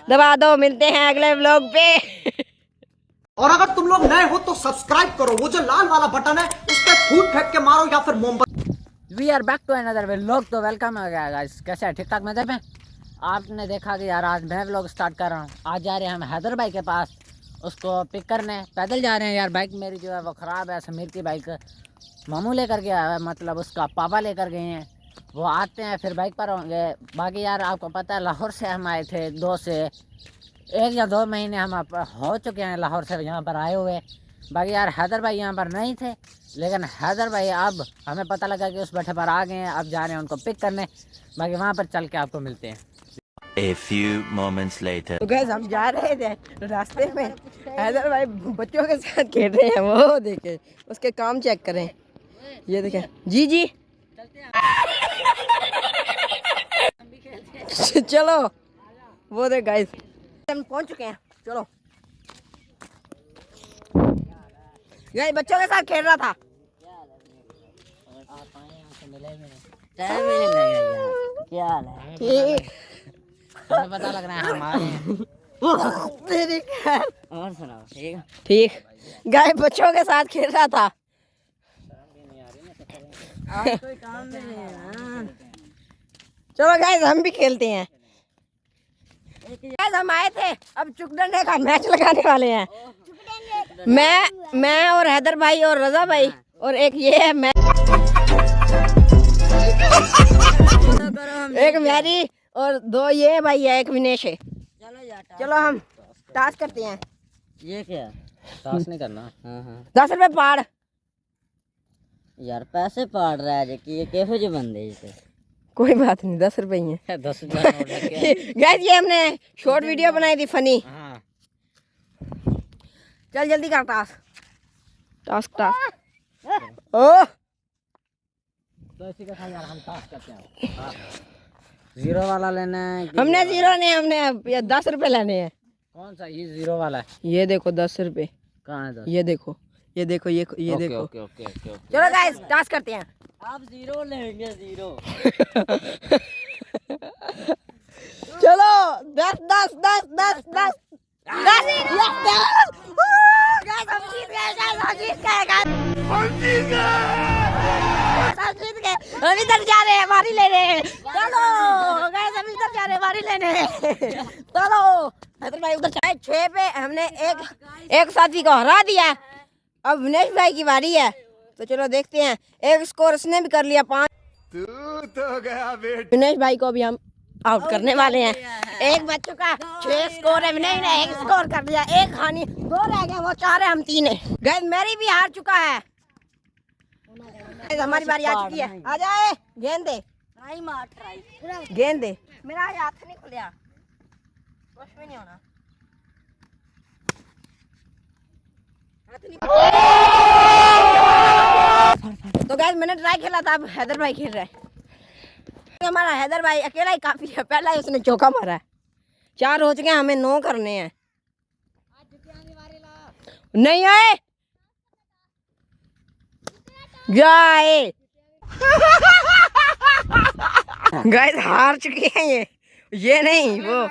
दबा दो। मिलते हैं अगले व्लॉग पे। और अगर तुम लोग नए हो तो सब्सक्राइब करो, वो जो लाल वाला बटन है उस पर फूट फेंक के मारो या फिर मोमबत्ती। We are back to another vlog. तो वेलकम है गाइस, कैसे है? ठीक ठाक मजे में। आपने देखा कि यार आज मैं व्लॉग स्टार्ट कर रहा हूँ। आज जा रहे हैं हम हैदर भाई के पास, उसको पिक करने। पैदल जा रहे हैं यार। बाइक मेरी जो है वो ख़राब है। समीर की बाइक मामू लेकर गया है, मतलब उसका पापा लेकर गए हैं। वो आते हैं फिर बाइक पर होंगे। बाकी यार आपको पता है लाहौर से हम आए थे, 1 या 2 महीने हम हो चुके हैं लाहौर से यहाँ पर आए हुए। बाकी यार हैदर भाई यहाँ पर नहीं थे, लेकिन हैदर भाई अब हमें पता लगा कि उस बैठे पर आ गए हैं। अब जा रहे हैं उनको पिक करने। बाकी वहाँ पर चल के आपको मिलते हैं। A few moments later. तो गैस हम जा रहे थे, रास्ते में हैदर भाई बच्चों के साथ खेल रहे हैं। वो देखे, उसके काम चेक करें। ये देखें जी जी। चलो वो देख गाइस, हम पहुंच चुके हैं। चलो गाइस, बच्चों के साथ खेल रहा था। ठीक, पता लग रहा है हमारे। और सुनाओ। ठीक ठीक गाय बच्चों के साथ खेल रहा था। कोई काम नहीं है। चलो गाइस हम भी खेलते हैं। गाइस हम आए थे, अब चुकडंडे का मैच लगाने वाले हैं। मैं और हैदर भाई और रजा भाई और एक ये है मैं, एक मैरी और 2 ये भाई है, एक विनेश है। चलो हम टास्क करते हैं। ये क्या टास्क नहीं करना? 10 रुपए पाड़। यार पैसे पाड़ रहा है कि ये कैसे जो बंदे इसे। कोई बात नहीं, 10 रुपए ही है। 10 रुपये। गाइस ये हमने शॉर्ट वीडियो बनाई थी फनी। हाँ चल जल्दी कर टास्क। ओ तो इसी के साथ यार हम टास्क करते हैं। 0 वाला लेना है कि हमने 0 नहीं, हमने 10 रुपए लेने हैं। कौन सा? ये 0 वाला है। ये देखो 10 रुपए। कहाँ है 10? ये देखो ये देखो। Okay okay okay. चलो गाइस टास्क करते हैं। आप 0 लेंगे 0। चलो 10 10 10 10 10 हम इधर जा रहे हैं वारी लेने। चलो गाइस हम इधर जा रहे हैं वारी लेने। चलो हैदर भाई उधर चाहे 6 पे हमने एक साथी को हरा दिया। अब विनेश भाई की बारी है, तो चलो देखते हैं। एक स्कोर उसने भी कर लिया 5। तू तो गया बेटा। विनेश भाई को भी हम आउट करने वाले हैं। एक बच्चों का 6 स्कोर है, विनेश ने 1 स्कोर कर दिया। 1 हानि, 2 रह गए, वो 4 है, हम 3 है। गाइस मेरी भी हार चुका है। हमारी बारी आ चुकी है। आ जाए, गेंद दे। गेंद दे। मेरा हाथ नहीं खुलिया, कुछ भी नहीं होना। तो गाइस मैंने ट्राई खेला था, अब हैदर भाई खेल रहा है। हमारा हैदर भाई अकेला ही काफी है, पहला ही उसने चौका मारा है। 4 हो चुके हैं, हमें 9 करने हैं। नहीं आए जाए। गाइस हार चुके हैं ये नहीं वो।